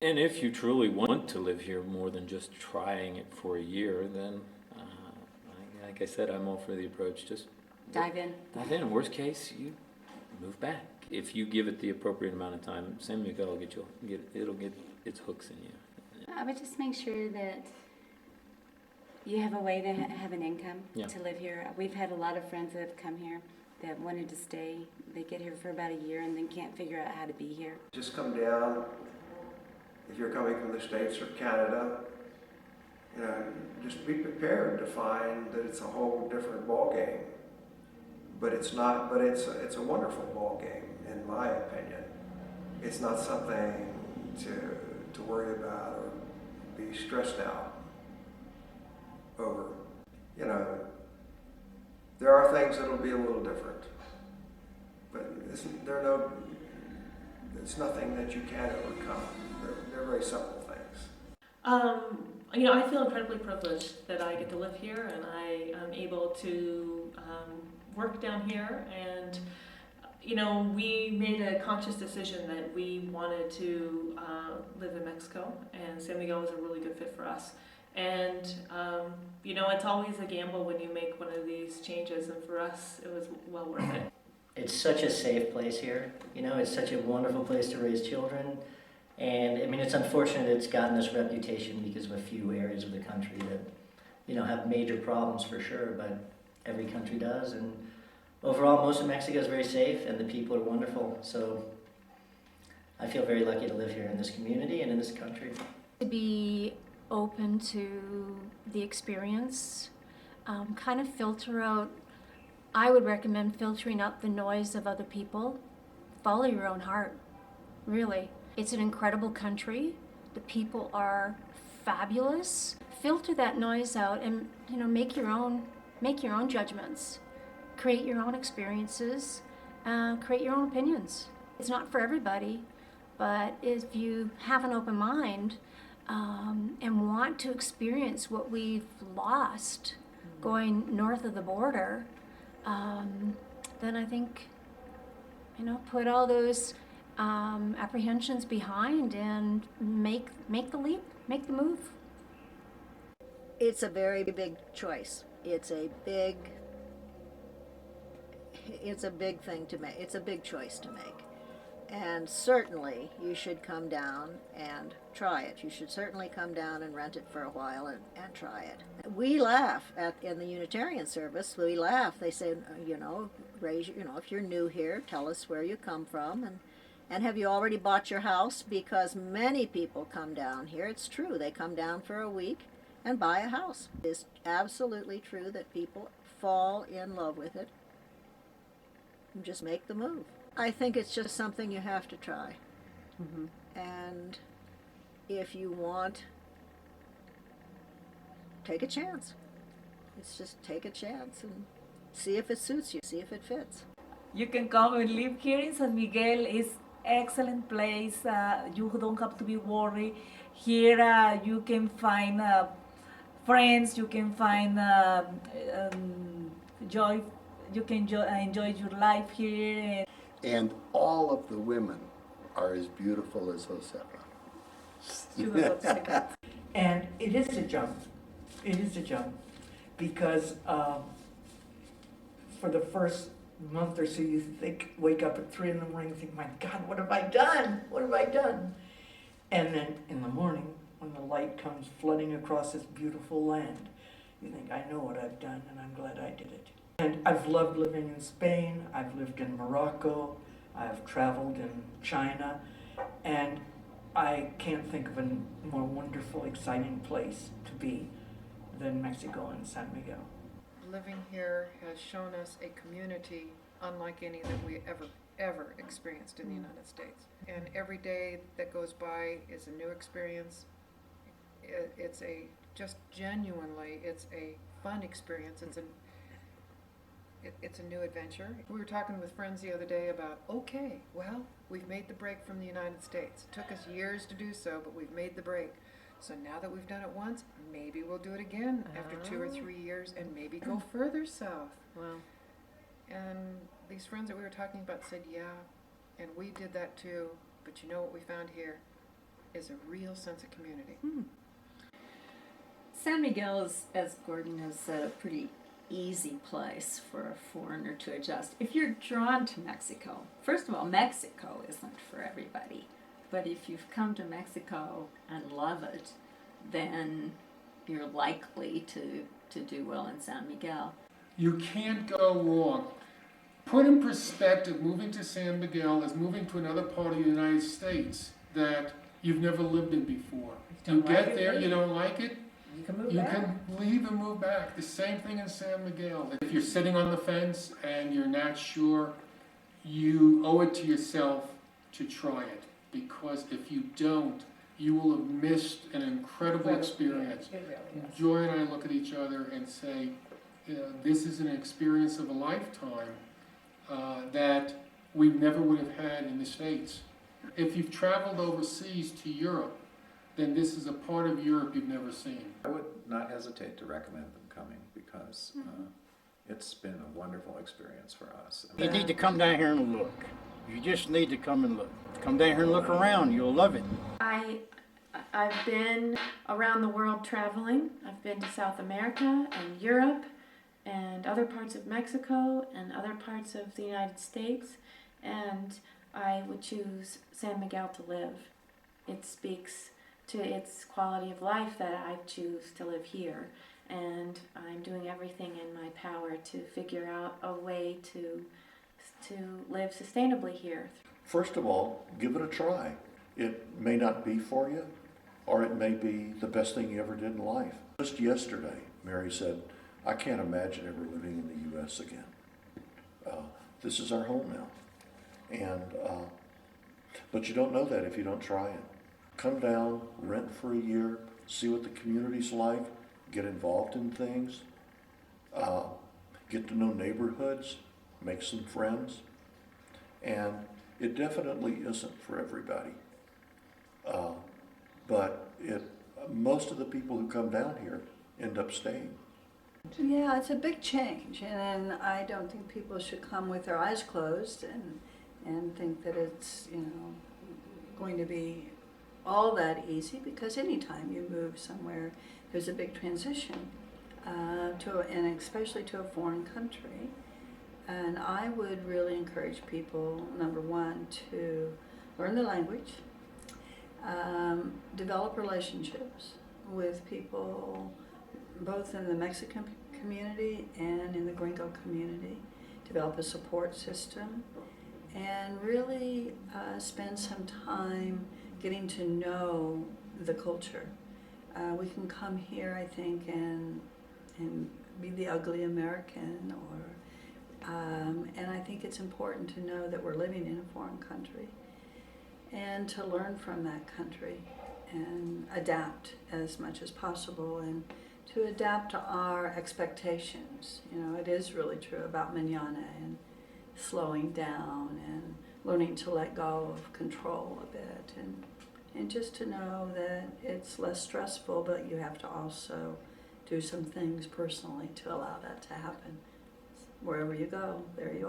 And if you truly want to live here more than just trying it for a year, then, like I said, I'm all for the approach. Just Dive in. dive in. Worst case, you move back. If you give it the appropriate amount of time, San Miguel will it'll get its hooks in you. I would just make sure that you have a way to have an income to live here. We've had a lot of friends that have come here that wanted to stay. They get here for about a year and then can't figure out how to be here. Just come down. If you're coming from the States or Canada, you know, just be prepared to find that it's a whole different ball game. But it's not. But it's a wonderful ball game, in my opinion. It's not something to worry about or be stressed out over. You know, there are things that'll be a little different, but it's nothing that you can't overcome. They're very simple things. I feel incredibly privileged that I get to live here and I am able to work down here. And, we made a conscious decision that we wanted to live in Mexico, and San Miguel was a really good fit for us. And, it's always a gamble when you make one of these changes, and for us, it was well worth it. It's such a safe place here. It's such a wonderful place to raise children. And it's unfortunate it's gotten this reputation because of a few areas of the country that, have major problems for sure, but every country does. And overall, most of Mexico is very safe and the people are wonderful. So I feel very lucky to live here in this community and in this country. To be open to the experience, kind of filter out, I would recommend filtering out the noise of other people. Follow your own heart, really. It's an incredible country. The people are fabulous. Filter that noise out and make your own judgments. Create your own experiences. Create your own opinions. It's not for everybody, but if you have an open mind and want to experience what we've lost going north of the border, then I think put all those apprehensions behind and make the leap, make the move. It's a very big choice. It's a big thing to make. It's a big choice to make. And certainly you should come down and try it. You should certainly come down and rent it for a while and try it. We laugh in the Unitarian service. We laugh. They say, if you're new here, tell us where you come from and have you already bought your house? Because many people come down here. It's true. They come down for a week and buy a house. It's absolutely true that people fall in love with it and just make the move. I think it's just something you have to try. Mm-hmm. And if you want, take a chance. It's just take a chance and see if it suits you, see if it fits. You can come and live here in San Miguel. It's excellent place. You don't have to be worried. Here you can find friends. You can find joy. You can enjoy your life here. And all of the women are as beautiful as Josefa. And it is a jump. It is a jump. Because for the first month or so, you wake up at 3 in the morning and think, my God, what have I done? What have I done? And then in the morning, when the light comes flooding across this beautiful land, you think, I know what I've done, and I'm glad I did it. And I've loved living in Spain, I've lived in Morocco, I've traveled in China, and I can't think of a more wonderful, exciting place to be than Mexico and San Miguel. Living here has shown us a community unlike any that we ever experienced in the United States. And every day that goes by is a new experience. It's a fun experience. It's a new adventure. We were talking with friends the other day about, okay, well, we've made the break from the United States. It took us years to do so, but we've made the break. So now that we've done it once, maybe we'll do it again after 2 or 3 years and maybe go further south. Wow. And these friends that we were talking about said, yeah, and we did that too, but you know what we found here? is a real sense of community. San Miguel is, as Gordon has said, a pretty easy place for a foreigner to adjust. If you're drawn to Mexico, first of all, Mexico isn't for everybody. But if you've come to Mexico and love it, then you're likely to do well in San Miguel. You can't go wrong. Put in perspective, moving to San Miguel is moving to another part of the United States that you've never lived in before. You get there, you don't like it, You can move you back. can leave and move back. The same thing in San Miguel. If you're sitting on the fence and you're not sure, you owe it to yourself to try it. Because if you don't, you will have missed an incredible experience. It really is. Joy and I look at each other and say, this is an experience of a lifetime that we never would have had in the States. If you've traveled overseas to Europe, then this is a part of Europe you've never seen. I would not hesitate to recommend them coming because it's been a wonderful experience for us. You need to come down here and look. You just need to come and look. Come down here and look around. You'll love it. I've been around the world traveling. I've been to South America and Europe and other parts of Mexico and other parts of the United States, and I would choose San Miguel to live. It speaks to its quality of life that I choose to live here, and I'm doing everything in my power to figure out a way to live sustainably here. First of all, give it a try. It may not be for you, or it may be the best thing you ever did in life. Just yesterday, Mary said, I can't imagine ever living in the U.S. again. This is our home now. And, but you don't know that if you don't try it. Come down, rent for a year, see what the community's like, get involved in things, get to know neighborhoods, make some friends. And it definitely isn't for everybody. But most of the people who come down here end up staying. Yeah, it's a big change, and I don't think people should come with their eyes closed and think that it's, you know, going to be all that easy, because anytime you move somewhere, there's a big transition, and especially to a foreign country. And I would really encourage people, number one, to learn the language, develop relationships with people both in the Mexican community and in the Gringo community, develop a support system, and really spend some time getting to know the culture. We can come here, I think, and be the ugly American, and I think it's important to know that we're living in a foreign country and to learn from that country and adapt as much as possible, and to adapt to our expectations. You know, it is really true about mañana and slowing down and learning to let go of control a bit, and just to know that it's less stressful, but you have to also do some things personally to allow that to happen. Wherever you go, there you are.